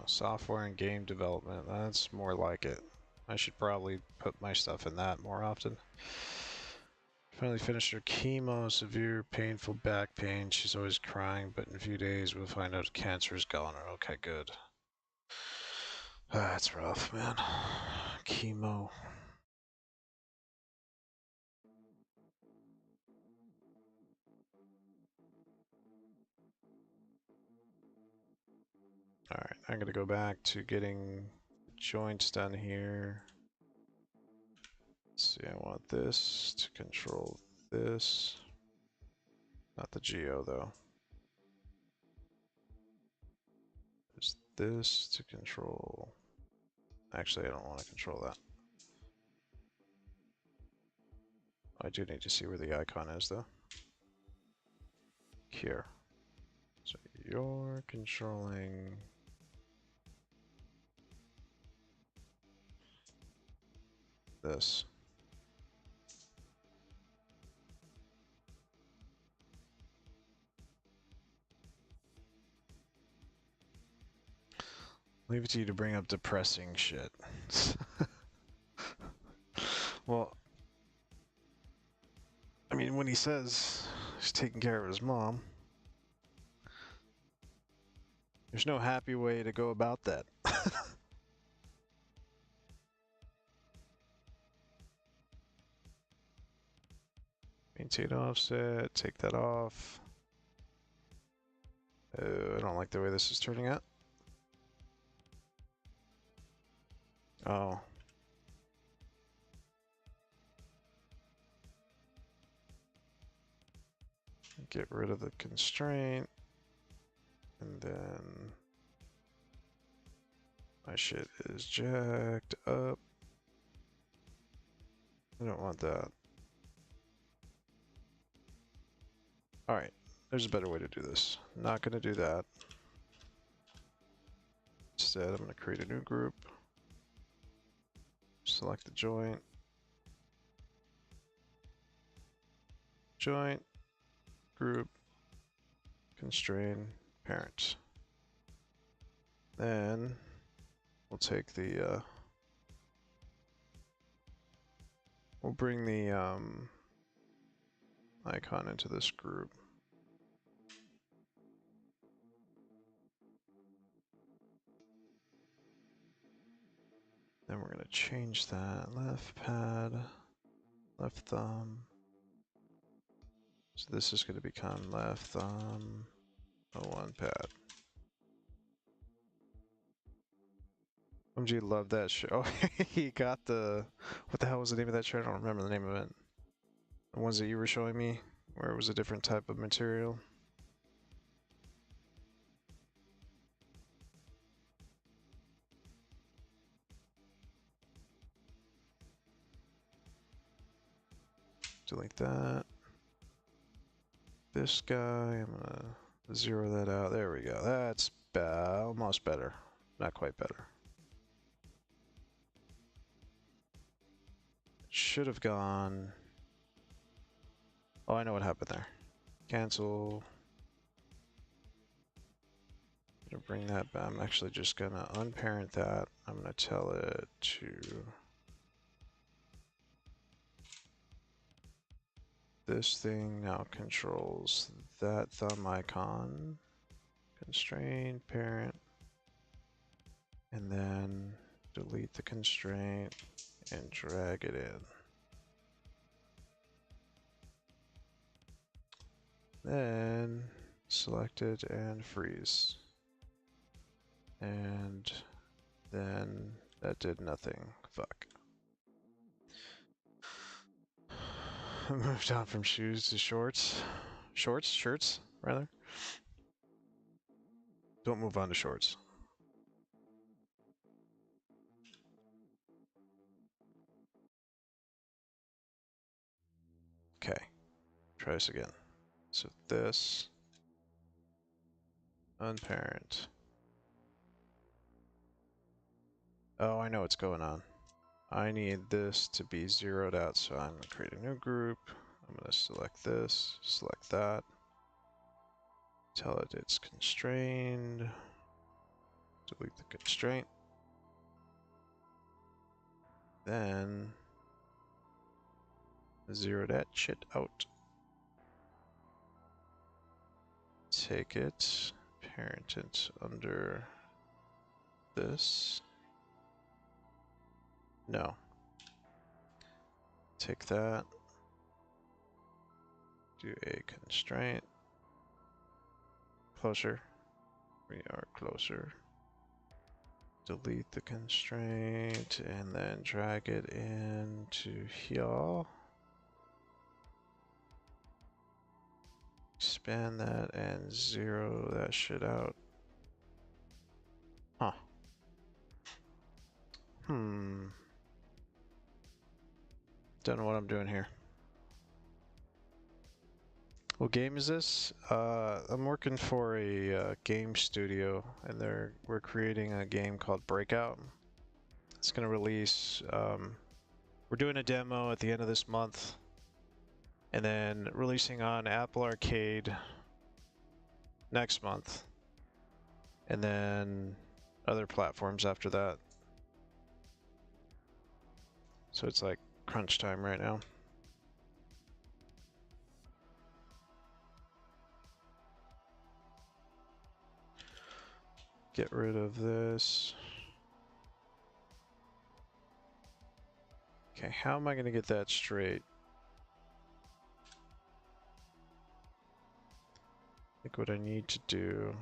software and game development. That's more like it. I should probably put my stuff in that more often. Finally finished her chemo, severe painful back pain. She's always crying, but in a few days we'll find out cancer is gone. Okay, good. That's rough, man. Chemo. Alright, I'm gonna go back to getting joints done here. Let's see, I want this to control this. Not the geo though. There's this to control. Actually, I don't want to control that. I do need to see where the icon is though. Here. So you're controlling this. Leave it to you to bring up depressing shit. Well, I mean, when he says he's taking care of his mom, there's no happy way to go about that. Maintain offset, take that off. I don't like the way this is turning out. Oh. Get rid of the constraint. And then my shit is jacked up. I don't want that. Alright, there's a better way to do this. Not gonna do that. Instead, I'm gonna create a new group. Select the joint. Joint, group, constrain, parent. Then we'll take the we'll bring the icon into this group. Then we're gonna change that left pad, left thumb. So this is gonna become left thumb, O1 pad. OMG, love that show. He got the, what the hell was the name of that show? I don't remember the name of it. The ones that you were showing me, where it was a different type of material. Delete that. This guy, I'm gonna zero that out. There we go. That's almost better. Not quite better. Should have gone. Oh, I know what happened there. Cancel. Gonna bring that back. I'm actually just gonna unparent that. I'm gonna tell it to this thing now controls that thumb icon. Constraint, parent, and then delete the constraint and drag it in. Then select it and freeze. And then that did nothing. Fuck. I moved on from shoes to shorts. Shirts, rather. Don't move on to shorts. Okay, try this again. So this, unparent. Oh, I know what's going on. I need this to be zeroed out, so I'm gonna create a new group. I'm gonna select this, select that. Tell it it's constrained. Delete the constraint. Then zero that shit out. Take it, parent it under this. No. Take that. Do a constraint. Closer. We are closer. Delete the constraint and then drag it into here. Expand that and zero that shit out. Huh. Don't know what I'm doing here. What game is this? I'm working for a game studio, and we're creating a game called Breakout. It's gonna release. We're doing a demo at the end of this month, and then releasing on Apple Arcade next month, and then other platforms after that. So it's like crunch time right now. Get rid of this. Okay, how am I going to get that straight? I think what I need to do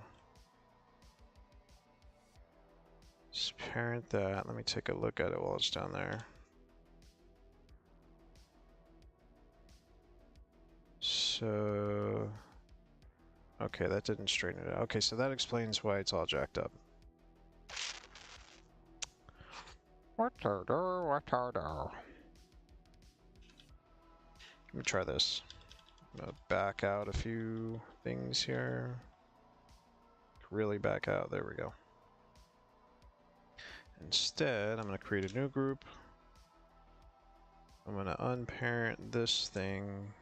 is parent that. Let me take a look at it while it's down there. So, okay, that didn't straighten it out. Okay, so that explains why it's all jacked up. What to do, what to do. Let me try this. I'm gonna back out a few things here. Really back out, there we go. Instead, I'm gonna create a new group. I'm gonna unparent this thing.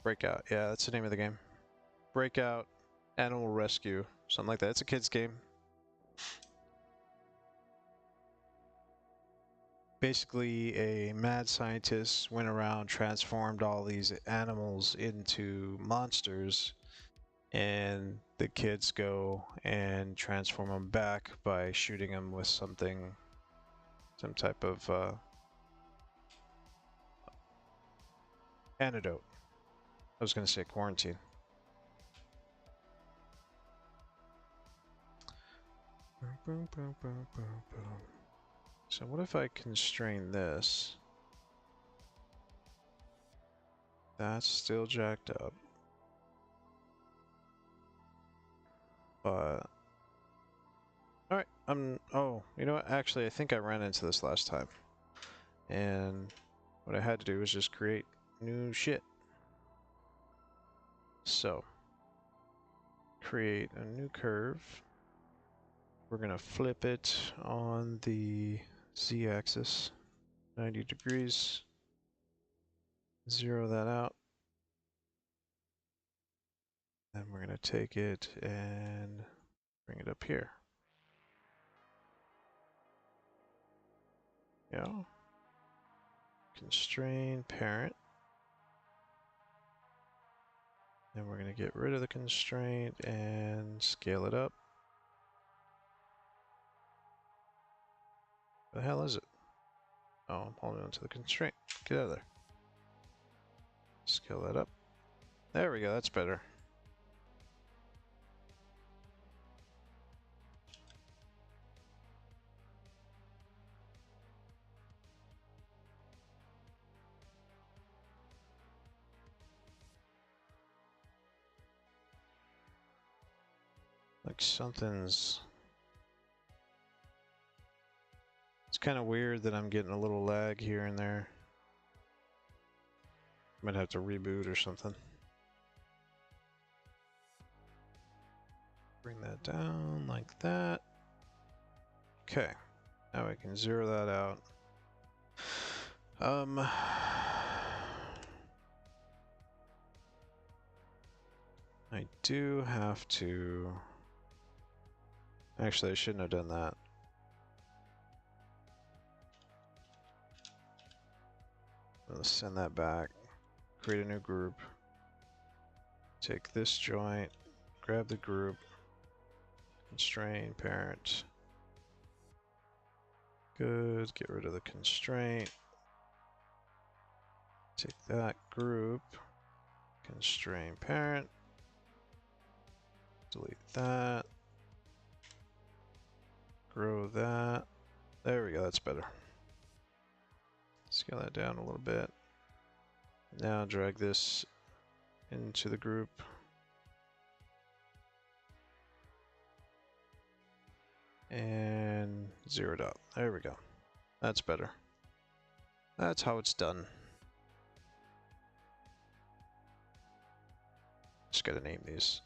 Breakout, yeah, that's the name of the game. Breakout, Animal Rescue, something like that. It's a kid's game. Basically, a mad scientist went around, transformed all these animals into monsters, and the kids go and transform them back by shooting them with something, some type of antidote. I was going to say quarantine. So what if I constrain this? That's still jacked up. But alright, oh, you know what? Actually, I think I ran into this last time. And what I had to do was just create new shit. So, create a new curve. We're gonna flip it on the z-axis, 90 degrees. Zero that out. Then we're gonna take it and bring it up here. Yeah. Constrain parent. Then we're gonna get rid of the constraint and scale it up. What the hell is it? Oh, I'm holding on to the constraint. Get out of there. Scale that up. There we go, that's better. Like something's... It's kind of weird that I'm getting a little lag here and there. Might have to reboot or something. Bring that down like that. Okay, now I can zero that out. I do have to... Actually, I shouldn't have done that. Let's send that back. Create a new group. Take this joint, grab the group, constrain parent. Good, get rid of the constraint. Take that group, constrain parent, delete that, grow that. There we go, that's better. Scale that down a little bit. Now drag this into the group. And zero it out. There we go. That's better. That's how it's done. Just gotta name these.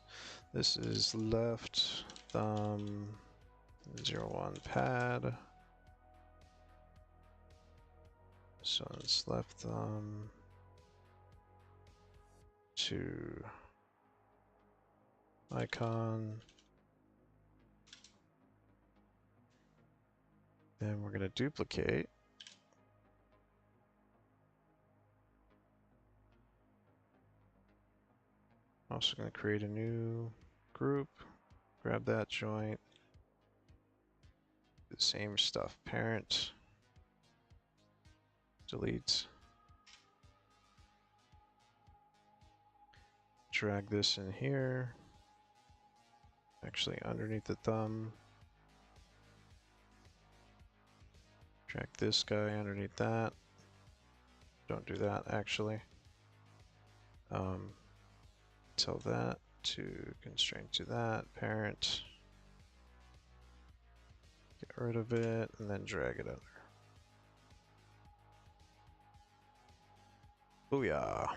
This is left thumb 01 pad. So it's left thumb 2 icon. Then we're gonna duplicate. Also going to create a new group, grab that joint, the same stuff, parent, delete, drag this in here, actually underneath the thumb, drag this guy underneath that, don't do that actually. Tell that to constraint to that, parent, get rid of it, and then drag it under. Booyah!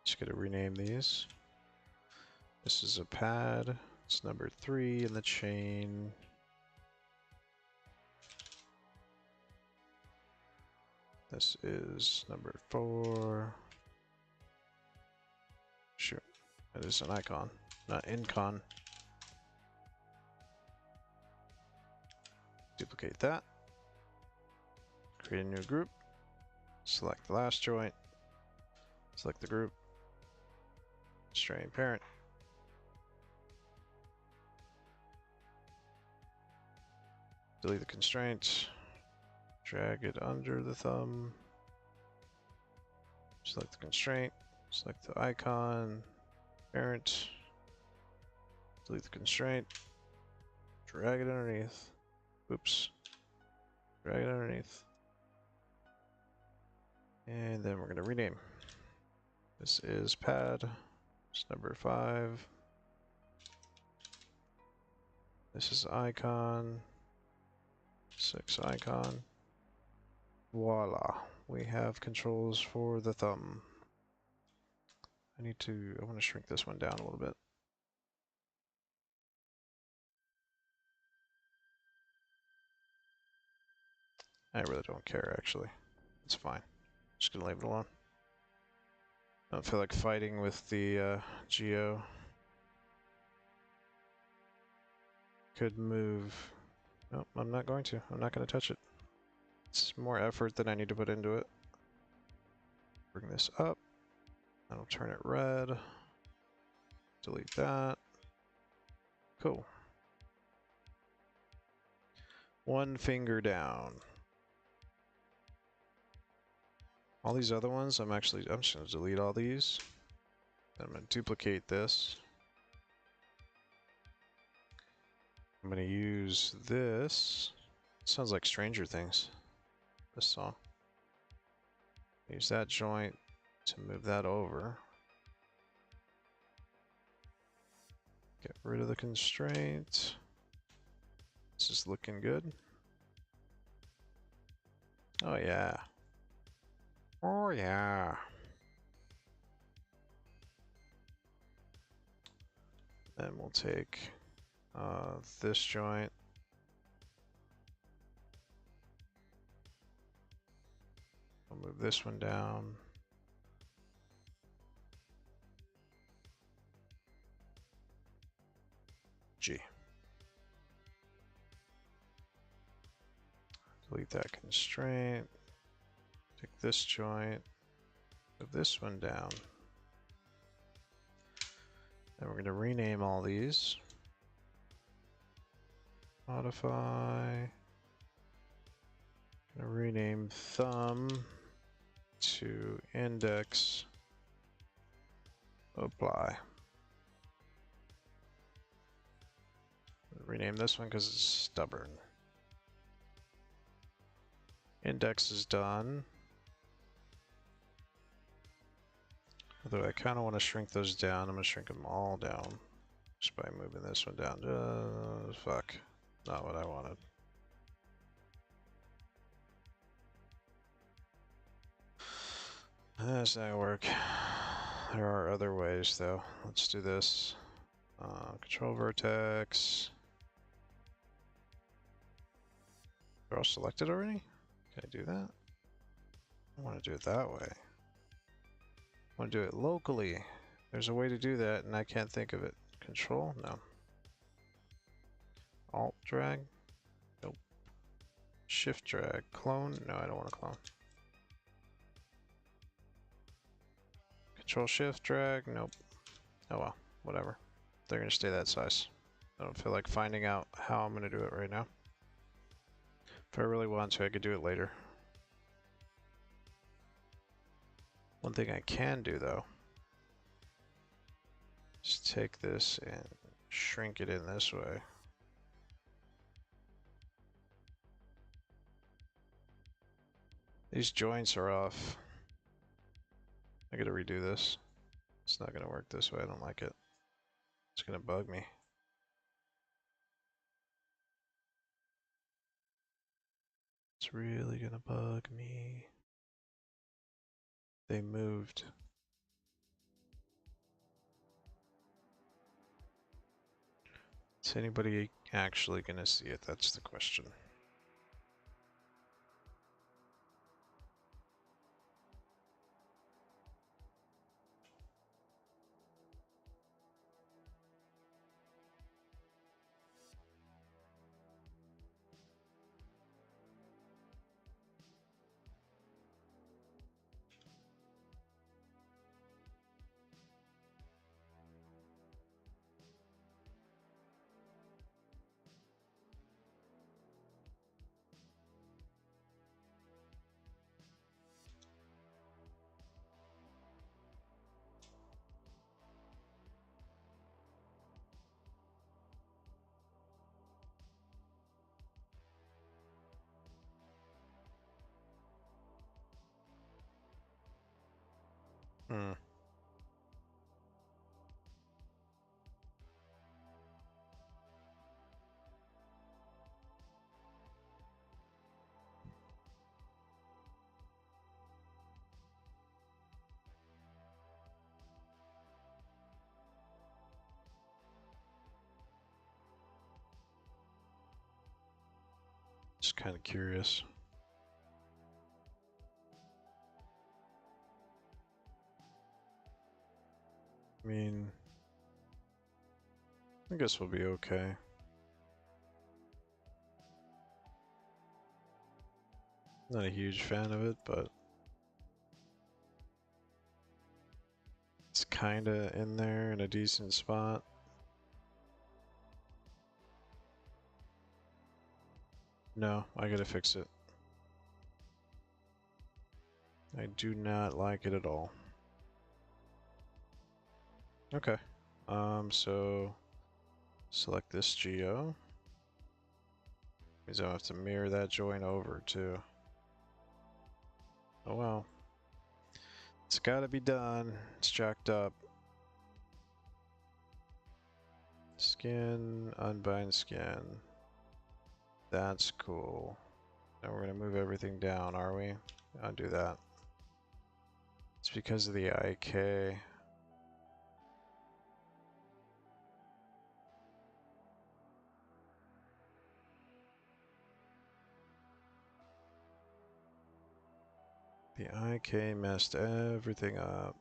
Just gotta rename these. This is a pad. It's number 3 in the chain. This is number 4. Sure, that is an icon, not incon. Duplicate that. Create a new group. Select the last joint. Select the group. Constrain parent. Delete the constraint. Drag it under the thumb. Select the constraint. Select the icon. Parent. Delete the constraint. Drag it underneath. Oops. Drag it underneath. And then we're going to rename. This is pad. It's number 5. This is icon. 6 icon. Voila. We have controls for the thumb. I want to shrink this one down a little bit. I really don't care, actually. It's fine. Just gonna leave it alone. I don't feel like fighting with the Geo. Could move. Nope, I'm not going to. I'm not going to touch it. It's more effort than I need to put into it. Bring this up. That'll turn it red. Delete that. Cool. One finger down. All these other ones, I'm just going to delete all these. I'm going to duplicate this. I'm going to use this. Sounds like Stranger Things, this song. Use that joint to move that over. Get rid of the constraint. This is looking good. Oh yeah. Oh yeah. Then we'll take this joint, I'll move this one down. G. Delete that constraint. Take this joint. Move this one down. Then we're going to rename all these. Modify. Gonna rename thumb to index. Apply. Rename this one because it's stubborn. Index is done. Although I kind of want to shrink those down. I'm going to shrink them all down just by moving this one down. Fuck. Not what I wanted. That's not gonna work. There are other ways though. Let's do this. Control vertex. They're all selected already? Can I do that? I want to do it that way. I want to do it locally. There's a way to do that and I can't think of it. Control? No. Alt drag? Nope. Shift drag. Clone? No, I don't want to clone. Control shift drag? Nope. Oh well, whatever. They're going to stay that size. I don't feel like finding out how I'm going to do it right now. If I really want to, I could do it later. One thing I can do though is take this and shrink it in this way. These joints are off. I gotta redo this. It's not gonna work this way, I don't like it. It's gonna bug me. It's really gonna bug me. They moved. Is anybody actually gonna see it? That's the question. Hmm. Just kind of curious. I mean, I guess we'll be okay. Not a huge fan of it, but it's kinda in there in a decent spot. No, I gotta fix it. I do not like it at all. Okay. So select this geo. Means I'll have to mirror that joint over too. Oh well. It's gotta be done. It's jacked up. Skin, unbind skin. That's cool. Now we're gonna move everything down, are we? Undo that. It's because of the IK. The IK messed everything up.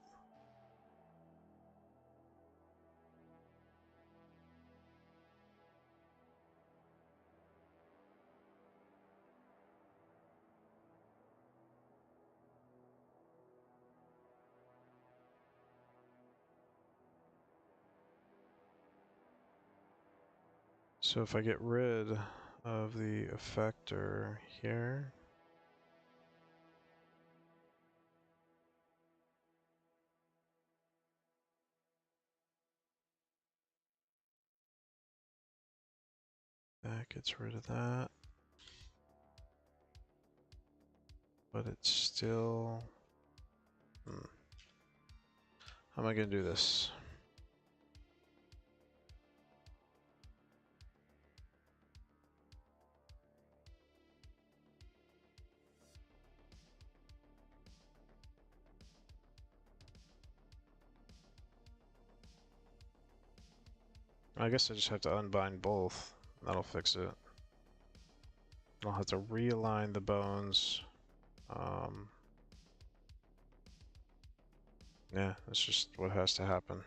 So if I get rid of the effector here, that gets rid of that. But it's still... How am I going to do this? I guess I just have to unbind both. That'll fix it. I'll have to realign the bones. Yeah, that's just what has to happen.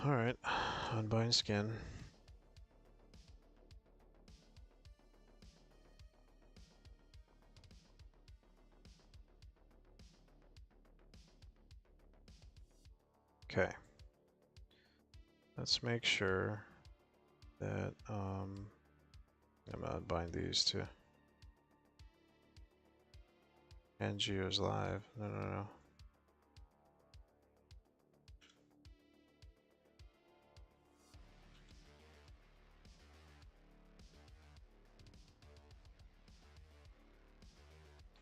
Alright, unbind skin. Okay. Let's make sure that, I'm gonna unbind these two. And Geo's live. No.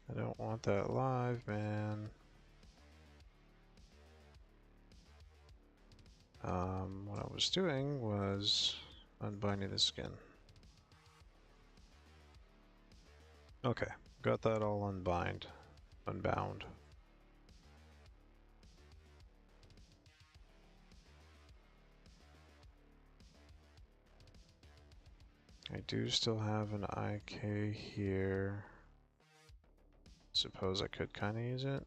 I don't want that live, man. What I was doing was unbinding the skin. Okay, got that all unbound. I do still have an IK here. Suppose I could kind of use it.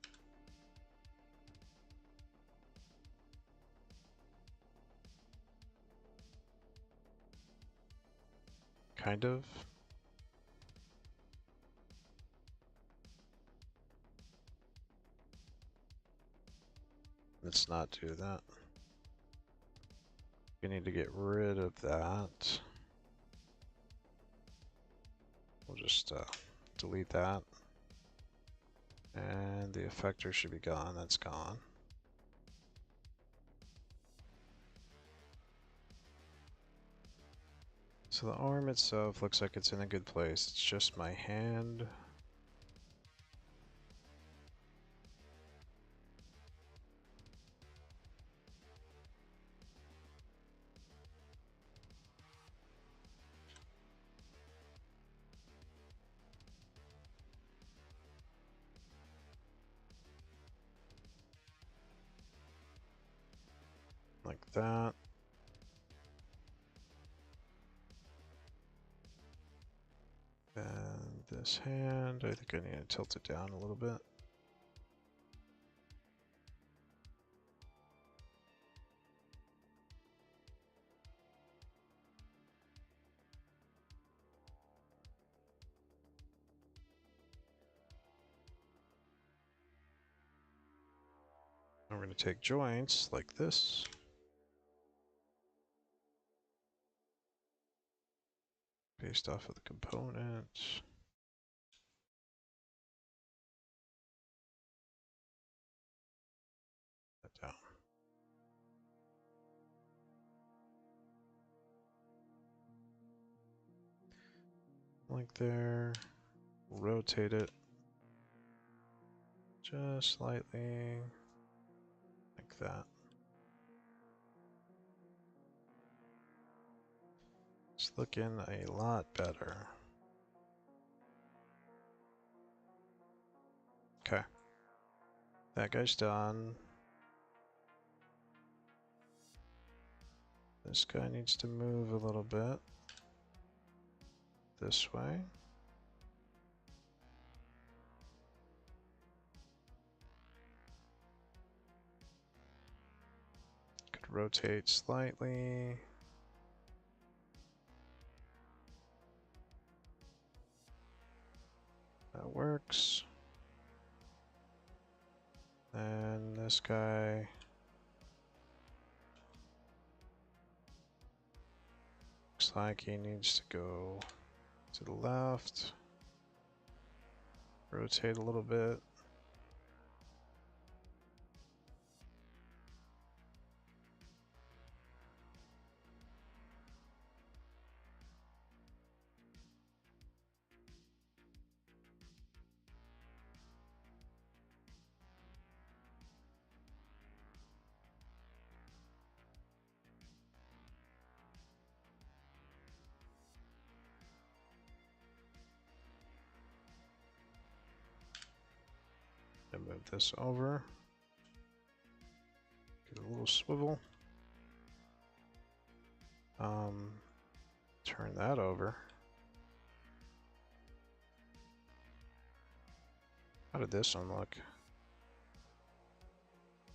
Kind of. Let's not do that. We need to get rid of that. We'll just delete that. And the effector should be gone. That's gone. So the arm itself looks like it's in a good place. It's just my hand. Like that. And this hand, I think I need to tilt it down a little bit. And we're going to take joints like this. Based off of the component. That down. Like there. Rotate it. Just slightly. Like that. It's looking a lot better. Okay. That guy's done. This guy needs to move a little bit. This way. rotate slightly. That works. And this guy. Looks like he needs to go to the left. Rotate a little bit. And move this over. Get a little swivel. Turn that over. How did this one look?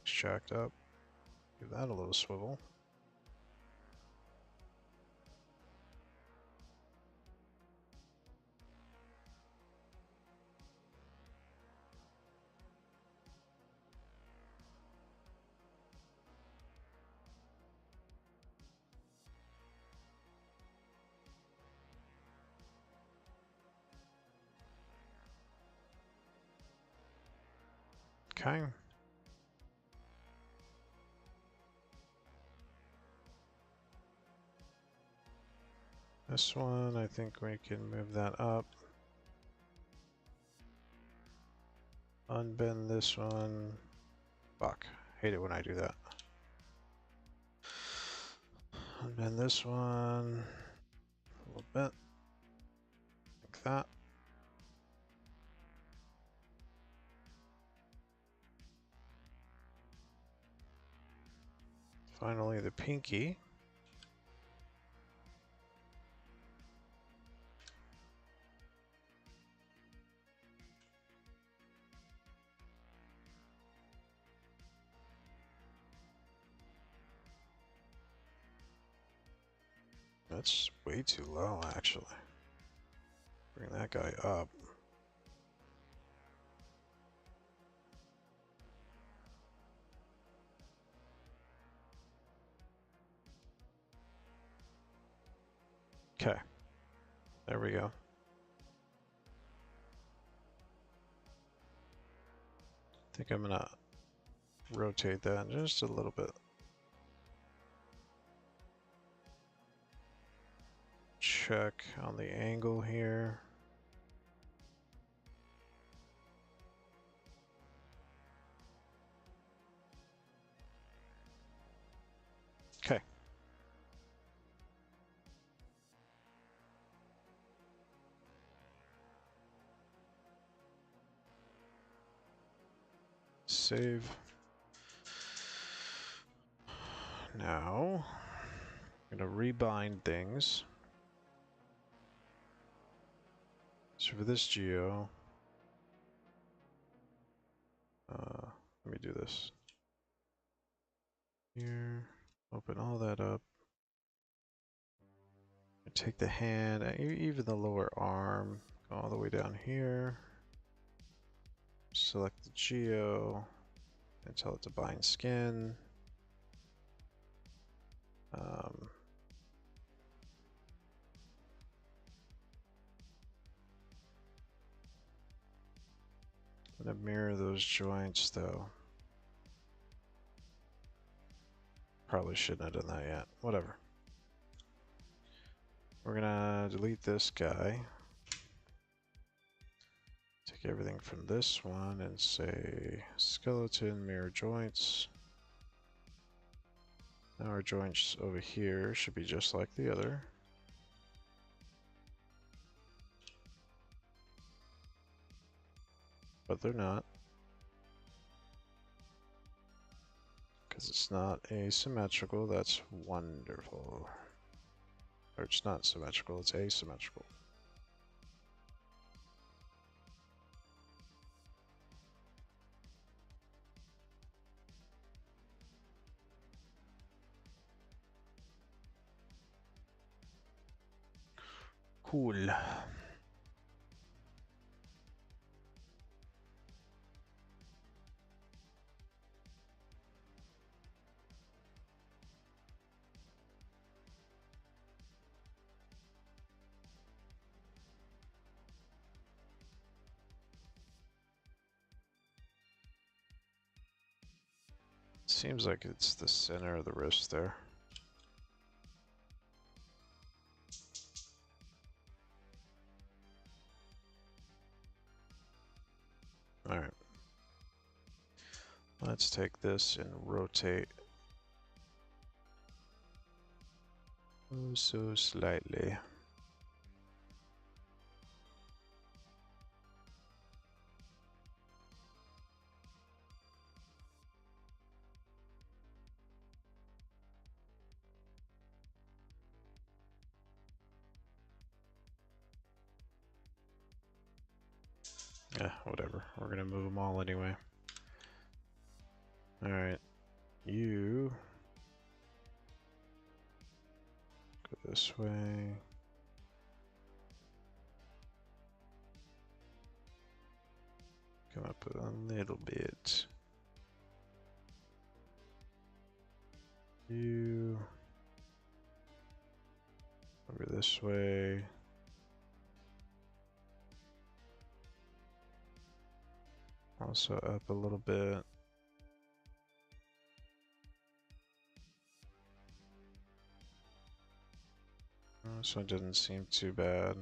It's jacked up. Give that a little swivel. Okay. This one, I think we can move that up. Unbend this one. Fuck. Hate it when I do that. Unbend this one a little bit. Like that. Finally, the pinky. That's way too low, actually. Bring that guy up. Okay. There we go. I think I'm gonna rotate that just a little bit. Check on the angle here. Okay. Save. Now, I'm gonna rebind things. So for this geo, let me do this. Here, open all that up. Take the hand, even the lower arm, go all the way down here. Select the geo, and tell it to bind skin. I'm gonna mirror those joints though. Probably shouldn't have done that yet. Whatever. We're gonna delete this guy. Take everything from this one and say skeleton mirror joints. Now our joints over here should be just like the other. But they're not. Because it's not asymmetrical, that's wonderful. Or it's not symmetrical, it's asymmetrical. Cool. Seems like it's the center of the wrist there. All right. Let's take this and rotate oh so slightly. Yeah, whatever. We're gonna move them all anyway. All right, you go this way. Come up a little bit. You over this way. Also up a little bit. This one didn't seem too bad.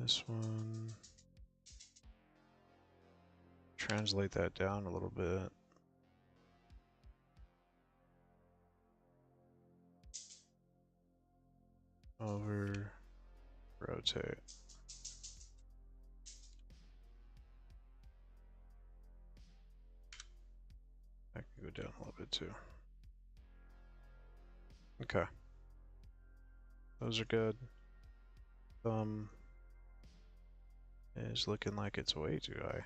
This one. Translate that down a little bit. Over, rotate. I can go down a little bit too. Okay. Those are good. Thumb is looking like it's way too high.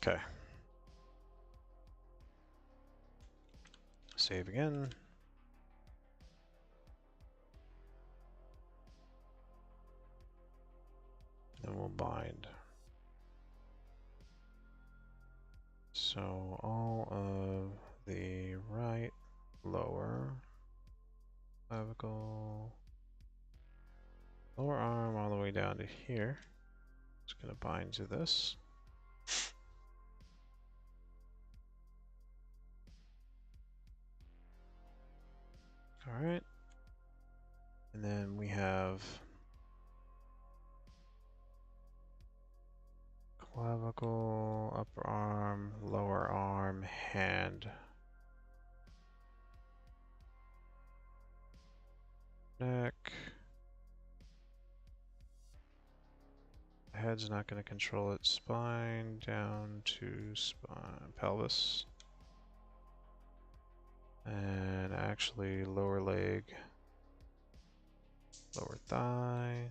Okay. Save again. Then we'll bind. So all of the right lower clavicle, lower arm all the way down to here. It's going to bind to this. All right. And then we have clavicle, upper arm, lower arm, hand, neck. Head's not going to control it. Spine down to spine, pelvis. And actually lower leg, lower thigh.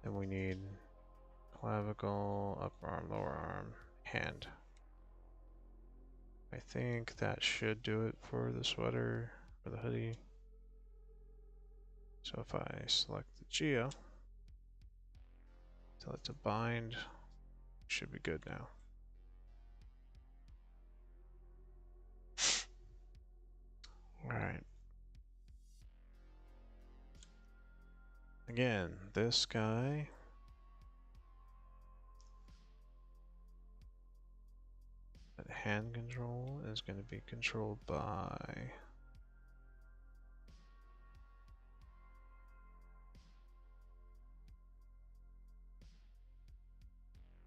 And we need clavicle, upper arm, lower arm, hand. I think that should do it for the sweater, or the hoodie. So if I select the geo, tell it to bind, should be good now. Alright. Again, this guy. That hand control is going to be controlled by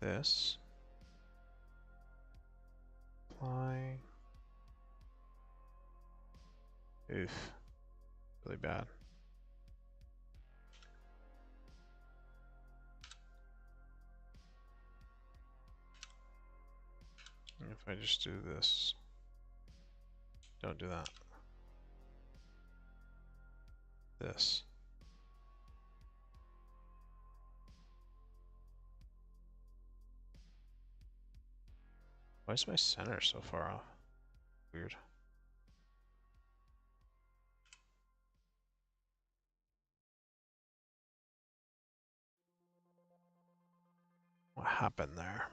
this. Apply. Oof. Really bad. And if I just do this, don't do that. This. Why is my center so far off? Weird. What happened there?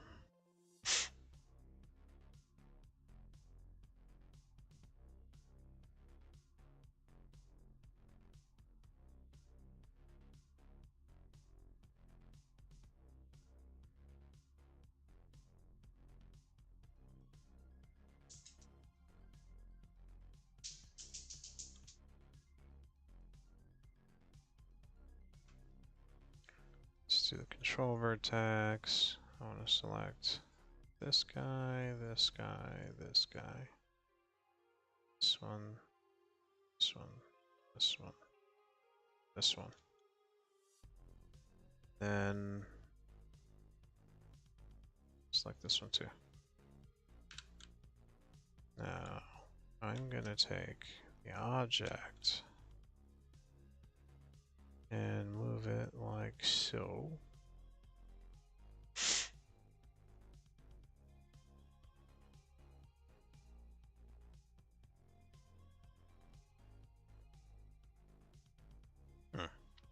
Let's do the control vertex. I want to select this guy, this guy, this guy. This one, this one, this one, this one. Then select this one too. Now I'm gonna take the object and move it like so.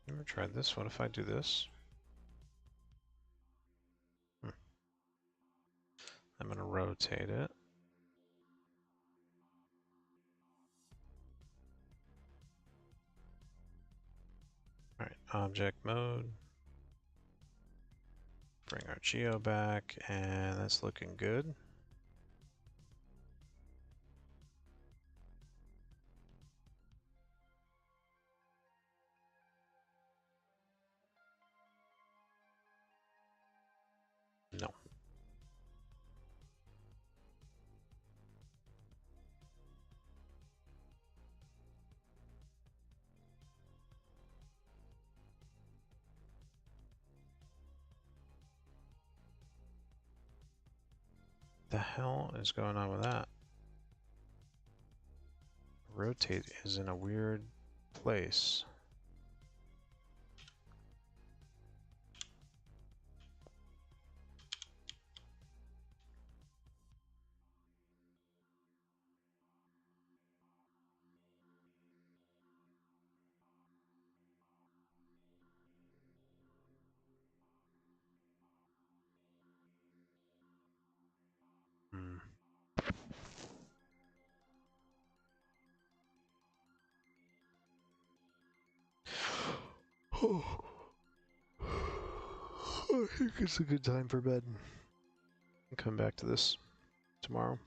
Never tried this. What if I do this? I'm gonna rotate it. Alright, object mode. Bring our geo back, and that's looking good. No. The hell is going on with that? Rotate is in a weird place. I think it's a good time for bed. I'll come back to this tomorrow.